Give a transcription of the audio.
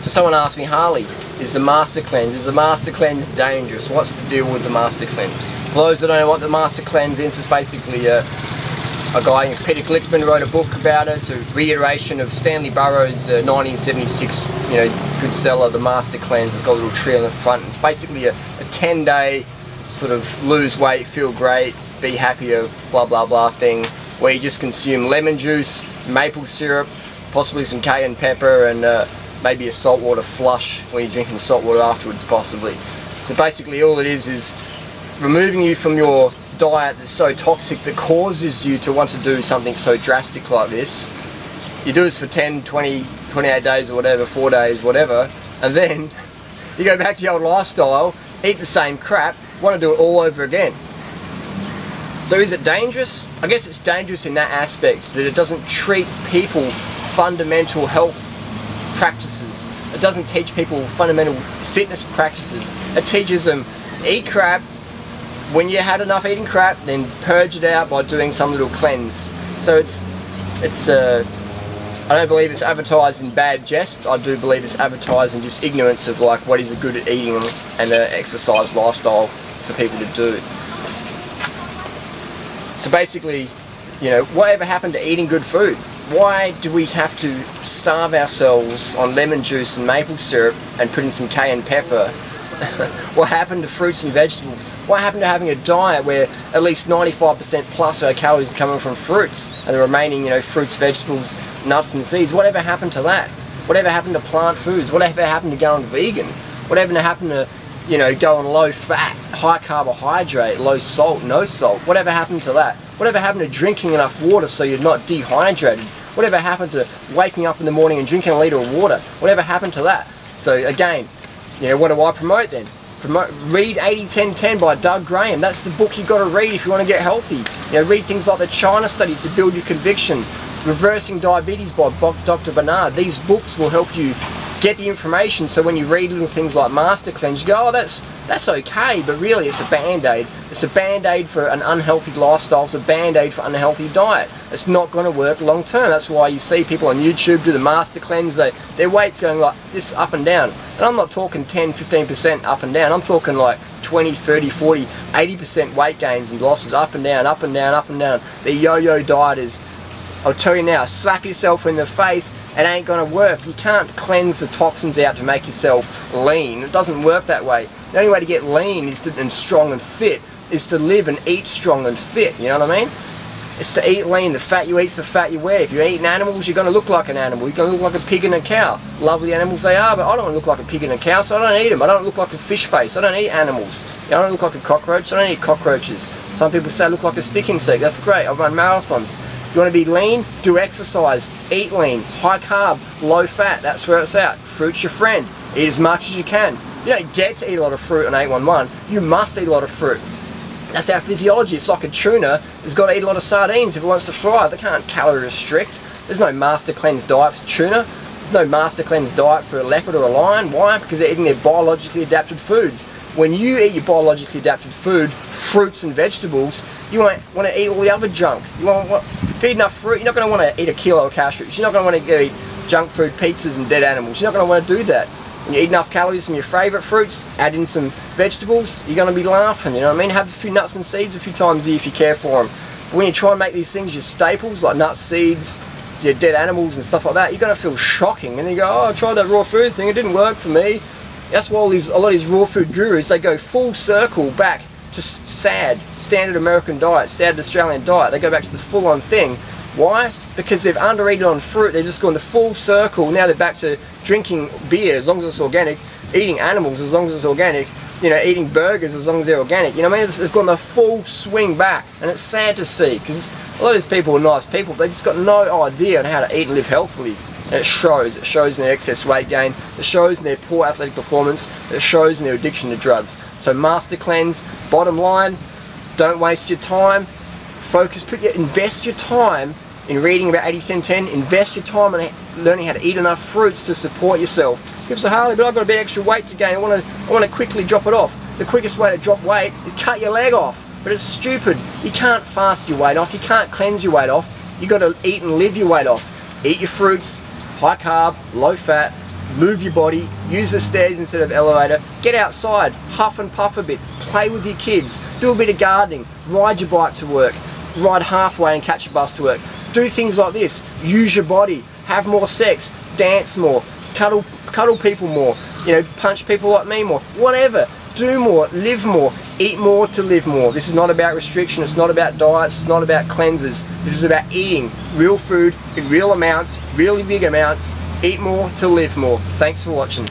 So someone asked me, Harley, is the Master Cleanse dangerous? What's the deal with the Master Cleanse? For those that don't know what the Master Cleanse is, it's basically a guy, I think it's Peter Glickman, wrote a book about it. It's a reiteration of Stanley Burroughs' 1976, good seller, the Master Cleanse. It's got a little tree on the front. It's basically a 10-day sort of lose weight, feel great, be happier, blah blah blah thing, where you just consume lemon juice, maple syrup, possibly some cayenne pepper, and maybe a saltwater flush when you're drinking salt water afterwards, possibly. So basically all it is removing you from your diet that's so toxic that causes you to want to do something so drastic like this. You do this for 10, 20, 28 days or whatever, 4 days, whatever, and then you go back to your old lifestyle, eat the same crap, want to do it all over again. So is it dangerous? I guess it's dangerous in that aspect, that it doesn't treat people fundamental health practices. It doesn't teach people fundamental fitness practices. It teaches them, eat crap. When you had enough eating crap, then purge it out by doing some little cleanse. So it's I don't believe it's advertised in bad jest. I do believe it's advertised in just ignorance of like what is a good at eating and an exercise lifestyle for people to do. So basically, whatever happened to eating good food? Why do we have to starve ourselves on lemon juice and maple syrup and put in some cayenne pepper? What happened to fruits and vegetables? What happened to having a diet where at least 95% plus of our calories are coming from fruits, and the remaining, fruits, vegetables, nuts and seeds? Whatever happened to that? Whatever happened to plant foods? Whatever happened to going vegan? Whatever happened to, go on low fat, high carbohydrate, low salt, no salt? Whatever happened to that? Whatever happened to drinking enough water so you're not dehydrated? Whatever happened to waking up in the morning and drinking a litre of water? Whatever happened to that? So again, what do I promote then? Read 80-10-10 by Doug Graham. That's the book you've got to read if you want to get healthy. Read things like the China Study to build your conviction. Reversing Diabetes by Dr. Bernard. These books will help you get the information, so when you read little things like Master Cleanse, you go, oh, that's okay, but really it's a band-aid. It's a band-aid for an unhealthy lifestyle. It's a band-aid for an unhealthy diet. It's not going to work long term. That's why you see people on YouTube do the Master Cleanse, their weight's going like this up and down. And I'm not talking 10-15% up and down. I'm talking like 20, 30, 40, 80% weight gains and losses, up and down, up and down, up and down. The yo-yo dieters. I'll tell you now, slap yourself in the face, it ain't gonna work. You can't cleanse the toxins out to make yourself lean. It doesn't work that way. The only way to get lean and strong and fit is to live and eat strong and fit, you know what I mean? It's to eat lean. The fat you eat's the fat you wear. If you're eating animals, you're gonna look like an animal. You're gonna look like a pig and a cow. Lovely animals they are, but I don't want to look like a pig and a cow, so I don't eat them. I don't look like a fish face. I don't eat animals. I don't look like a cockroach. I don't eat cockroaches. Some people say I look like a stick insect. That's great. I run marathons. You want to be lean? Do exercise. Eat lean. High carb, low fat. That's where it's at. Fruit's your friend. Eat as much as you can. You don't get to eat a lot of fruit on 811. You must eat a lot of fruit. That's our physiology. It's like a tuna has got to eat a lot of sardines if it wants to thrive. They can't calorie restrict. There's no Master Cleanse diet for tuna. There's no Master Cleanse diet for a leopard or a lion. Why? Because they're eating their biologically adapted foods. When you eat your biologically adapted food, fruits and vegetables, you won't want to eat all the other junk. If you eat enough fruit, you're not going to want to eat a kilo of cashews. You're not going to want to eat junk food, pizzas and dead animals. You're not going to want to do that. When you eat enough calories from your favourite fruits, add in some vegetables, you're going to be laughing, you know what I mean? Have a few nuts and seeds a few times a year if you care for them. But when you try and make these things your staples, like nuts, seeds, your dead animals and stuff like that, you're going to feel shocking. And then you go, oh, I tried that raw food thing, it didn't work for me. That's why a lot of these raw food gurus, they go full circle back to SAD, Standard American Diet, Standard Australian Diet. They go back to the full-on thing. Why? Because they've under-eaten on fruit, they've just gone the full circle. Now they're back to drinking beer as long as it's organic, eating animals as long as it's organic, eating burgers as long as they're organic. You know what I mean? They've gone the full swing back, and it's sad to see, because a lot of these people are nice people, but they just got no idea on how to eat and live healthily. And it shows in their excess weight gain, it shows in their poor athletic performance, it shows in their addiction to drugs. So Master Cleanse, bottom line, don't waste your time, invest your time in reading about 80-10-10, invest your time in learning how to eat enough fruits to support yourself. People say, Harley, but I've got a bit extra weight to gain, I want to quickly drop it off. The quickest way to drop weight is cut your leg off, but it's stupid. You can't fast your weight off, you can't cleanse your weight off, you've got to eat and live your weight off. Eat your fruits, high carb, low fat, move your body, use the stairs instead of the elevator, get outside, huff and puff a bit, play with your kids, do a bit of gardening, ride your bike to work, ride halfway and catch a bus to work. Do things like this, use your body, have more sex, dance more, cuddle people more, you know, punch people like me more, whatever. Do more, live more, eat more to live more. This is not about restriction, it's not about diets, it's not about cleanses. This is about eating real food in real amounts, really big amounts. Eat more to live more. Thanks for watching.